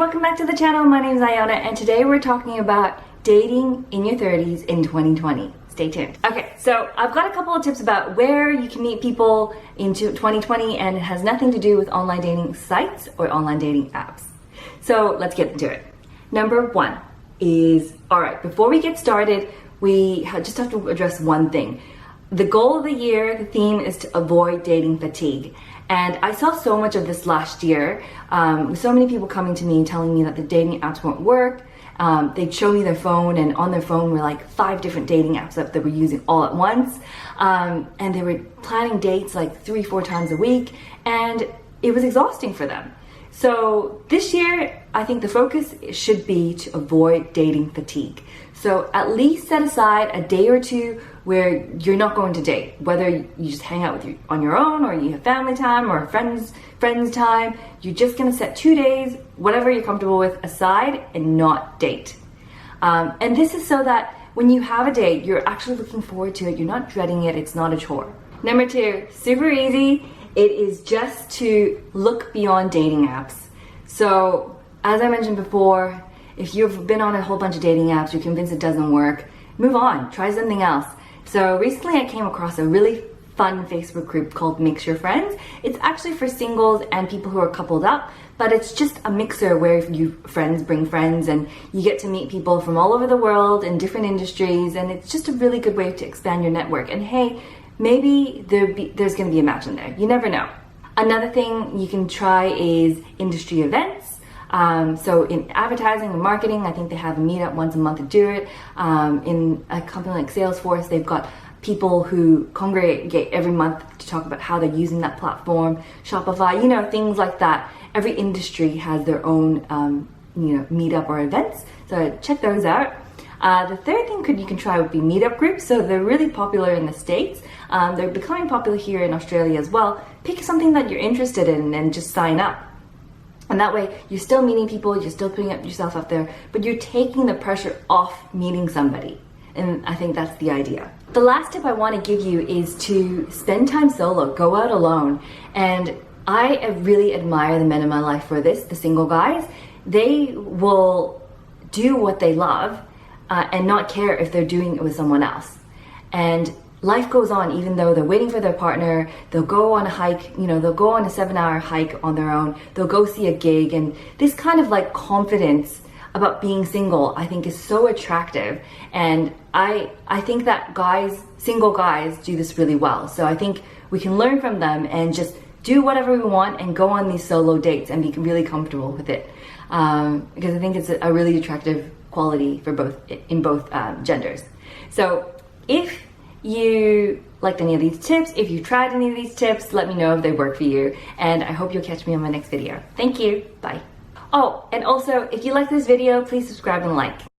welcome back to the channel. My name is Iona and today we're talking about dating in your 30s in 2020. Stay tuned. Okay, so I've got a couple of tips about where you can meet people into 2020 and it has nothing to do with online dating sites or online dating apps. So let's get into it. Number one is, alright, before we get started, we just have to address one thing. The goal of the year, the theme is to avoid dating fatigue. And I saw so much of this last year, with so many people coming to me and telling me that the dating apps won't work. They'd show me their phone, and on their phone were like 5 different dating apps that they were using all at once. And they were planning dates like 3-4 times a week, and it was exhausting for them. So this year, I think the focus should be to avoid dating fatigue. So at least set aside a day or two where you're not going to date, whether you just hang out on your own, or you have family time, or friends time. You're just gonna set 2 days, whatever you're comfortable with, aside and not date. And this is so that when you have a date, you're actually looking forward to it. You're not dreading it. It's not a chore. Number 2, super easy. It is just to look beyond dating apps. So as I mentioned before, if you've been on a whole bunch of dating apps, you're convinced it doesn't work, move on, try something else. So recently I came across a really fun Facebook group called Mix Your Friends. It's actually for singles and people who are coupled up, but it's just a mixer where friends bring friends and you get to meet people from all over the world in different industries, and it's just a really good way to expand your network. And hey, maybe there's gonna be a match in there. You never know. Another thing you can try is industry events. So in advertising and marketing, I think they have a meetup once a month to do it. In a company like Salesforce, they've got people who congregate every month to talk about how they're using that platform. Shopify, things like that. Every industry has their own, meetup or events. So check those out. The third thing you can try would be meetup groups. So they're really popular in the States. They're becoming popular here in Australia as well. Pick something that you're interested in and just sign up. And that way you're still meeting people, you're still putting yourself up there, but you're taking the pressure off meeting somebody. And I think that's the idea. The last tip I want to give you is to spend time solo, go out alone. And I really admire the men in my life for this, the single guys. They will do what they love and not care if they're doing it with someone else. And life goes on even though they're waiting for their partner. They'll go on a hike, they'll go on a 7-hour hike on their own. They'll go see a gig, and this kind of like confidence about being single, I think is so attractive. And I think that single guys do this really well. So I think we can learn from them and just do whatever we want and go on these solo dates and be really comfortable with it. Because I think it's a really attractive quality for in both genders. So if you liked any of these tips, if you tried any of these tips, let me know if they work for you, and I hope you'll catch me on my next video. Thank you. Bye. Oh, and also, if you like this video, please subscribe and like.